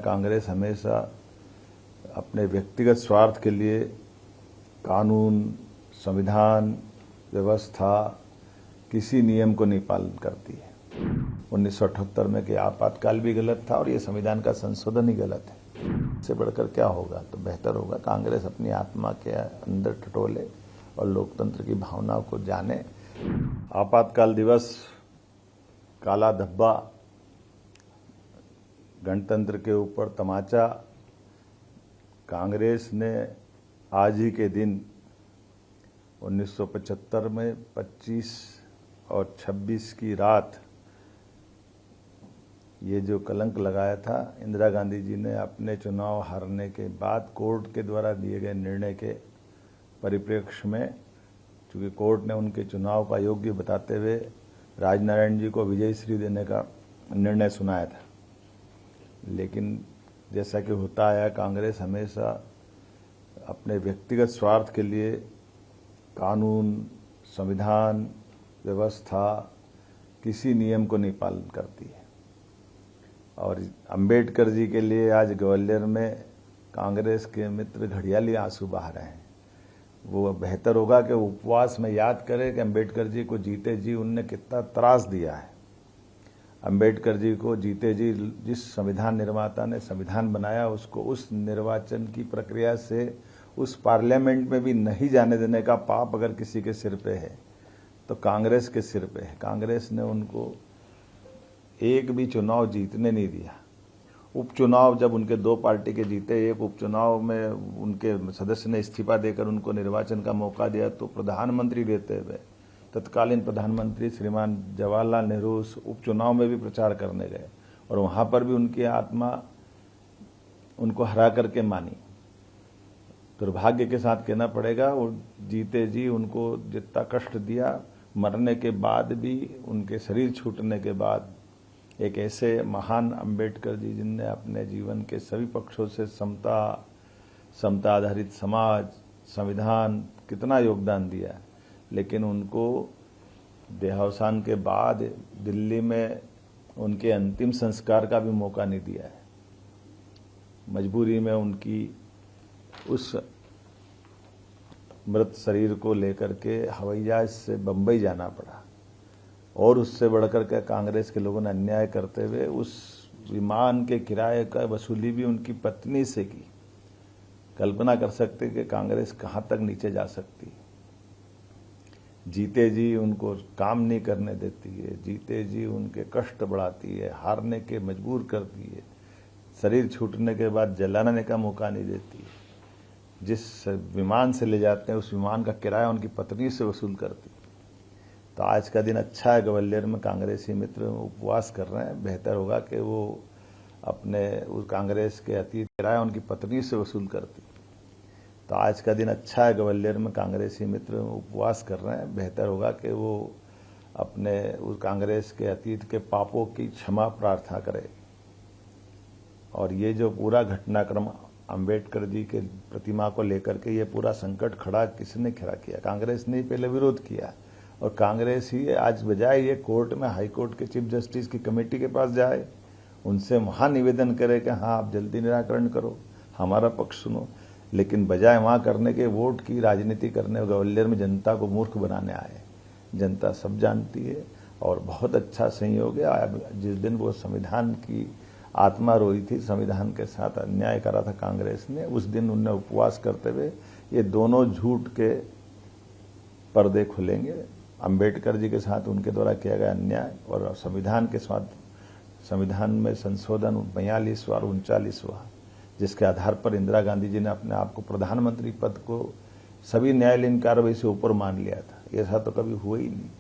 कांग्रेस हमेशा अपने व्यक्तिगत स्वार्थ के लिए कानून, संविधान, व्यवस्था, किसी नियम को नहीं पालन करती है। 1978 में कि आपातकाल भी गलत था और ये संविधान का संशोधन ही गलत है। इससे बढ़कर क्या होगा? तो बेहतर होगा कांग्रेस अपनी आत्मा के अंदर टटोले और लोकतंत्र की भावनाओं को जाने। आपातकाल दिवस, काला धब्बा, गणतंत्र के ऊपर तमाचा, कांग्रेस ने आज ही के दिन 1975 में 25 और 26 की रात ये जो कलंक लगाया था, इंदिरा गांधी जी ने अपने चुनाव हारने के बाद कोर्ट के द्वारा दिए गए निर्णय के परिप्रेक्ष्य में, चूंकि कोर्ट ने उनके चुनाव का योग्य बताते हुए राजनारायण जी को विजयश्री देने का निर्णय सुनाया था। लेकिन जैसा कि होता आया, कांग्रेस हमेशा अपने व्यक्तिगत स्वार्थ के लिए कानून, संविधान, व्यवस्था, किसी नियम को नहीं पालन करती है। और अंबेडकर जी के लिए आज ग्वालियर में कांग्रेस के मित्र घड़ियाली आंसू बहा रहे हैं। वो बेहतर होगा कि उपवास में याद करें कि अंबेडकर जी को जीते जी उनने कितना त्रास दिया है। अंबेडकर जी को जीते जी जिस संविधान निर्माता ने संविधान बनाया, उसको उस निर्वाचन की प्रक्रिया से उस पार्लियामेंट में भी नहीं जाने देने का पाप अगर किसी के सिर पे है तो कांग्रेस के सिर पे है। कांग्रेस ने उनको एक भी चुनाव जीतने नहीं दिया। उपचुनाव जब उनके दो पार्टी के जीते, एक उपचुनाव में उनके सदस्य ने इस्तीफा देकर उनको निर्वाचन का मौका दिया, तो प्रधानमंत्री रहते हुए तत्कालीन प्रधानमंत्री श्रीमान जवाहरलाल नेहरू उस उपचुनाव में भी प्रचार करने गए और वहां पर भी उनकी आत्मा उनको हरा करके मानी। दुर्भाग्य के साथ कहना पड़ेगा, वो जीते जी उनको जितना कष्ट दिया, मरने के बाद भी, उनके शरीर छूटने के बाद, एक ऐसे महान अंबेडकर जी जिनने अपने जीवन के सभी पक्षों से समता आधारित समाज, संविधान, कितना योगदान दिया, लेकिन उनको देहावसान के बाद दिल्ली में उनके अंतिम संस्कार का भी मौका नहीं दिया है। मजबूरी में उनकी उस मृत शरीर को लेकर के हवाई जहाज से बंबई जाना पड़ा और उससे बढ़कर के कांग्रेस के लोगों ने अन्याय करते हुए उस विमान के किराए का वसूली भी उनकी पत्नी से की। कल्पना कर सकते कि कांग्रेस कहां तक नीचे जा सकती है। जीते जी उनको काम नहीं करने देती है, जीते जी उनके कष्ट बढ़ाती है, हारने के मजबूर करती है, शरीर छूटने के बाद जलाने का मौका नहीं देती है। जिस विमान से ले जाते हैं उस विमान का किराया उनकी पत्नी से वसूल करती है। तो आज का दिन अच्छा है, ग्वालियर में कांग्रेसी मित्र उपवास कर रहे हैं। बेहतर होगा कि वो अपने उस कांग्रेस के अतीत किराया उनकी पत्नी से वसूल करती। तो आज का दिन अच्छा है, ग्वालियर में कांग्रेसी मित्र उपवास कर रहे हैं। बेहतर होगा कि वो अपने उस कांग्रेस के अतीत के पापों की क्षमा प्रार्थना करें। और ये जो पूरा घटनाक्रम अंबेडकर जी के प्रतिमा को लेकर के ये पूरा संकट खड़ा किसने खड़ा किया? कांग्रेस ने पहले विरोध किया और कांग्रेस ही आज बजाय ये कोर्ट में, हाई कोर्ट के चीफ जस्टिस की कमेटी के पास जाए, उनसे वहां निवेदन करे कि हाँ आप जल्दी निराकरण करो, हमारा पक्ष सुनो, लेकिन बजाय वहां करने के वोट की राजनीति करने, ग्वालियर में जनता को मूर्ख बनाने आए। जनता सब जानती है और बहुत अच्छा संयोग है। जिस दिन वो संविधान की आत्मा रोई थी, संविधान के साथ अन्याय करा था कांग्रेस ने, उस दिन उनने उपवास करते हुए ये दोनों झूठ के पर्दे खुलेंगे। अंबेडकर जी के साथ उनके द्वारा किया गया अन्याय और संविधान के साथ, संविधान में संशोधन 42वां और 39वां, जिसके आधार पर इंदिरा गांधी जी ने अपने आप को प्रधानमंत्री पद को सभी न्यायालयीन कार्रवाई से ऊपर मान लिया था। ऐसा तो कभी हुआ ही नहीं,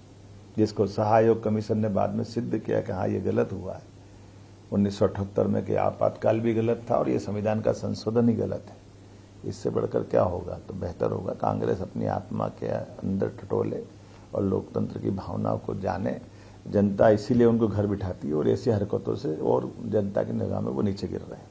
जिसको शाह आयोग कमीशन ने बाद में सिद्ध किया कि हाँ ये गलत हुआ है 1978 में कि आपातकाल भी गलत था और ये संविधान का संशोधन ही गलत है। इससे बढ़कर क्या होगा? तो बेहतर होगा कांग्रेस अपनी आत्मा के अंदर टटोले और लोकतंत्र की भावनाओं को जाने। जनता इसीलिए उनको घर बिठाती है और ऐसी हरकतों से और जनता की निगाह में वो नीचे गिर रहे हैं।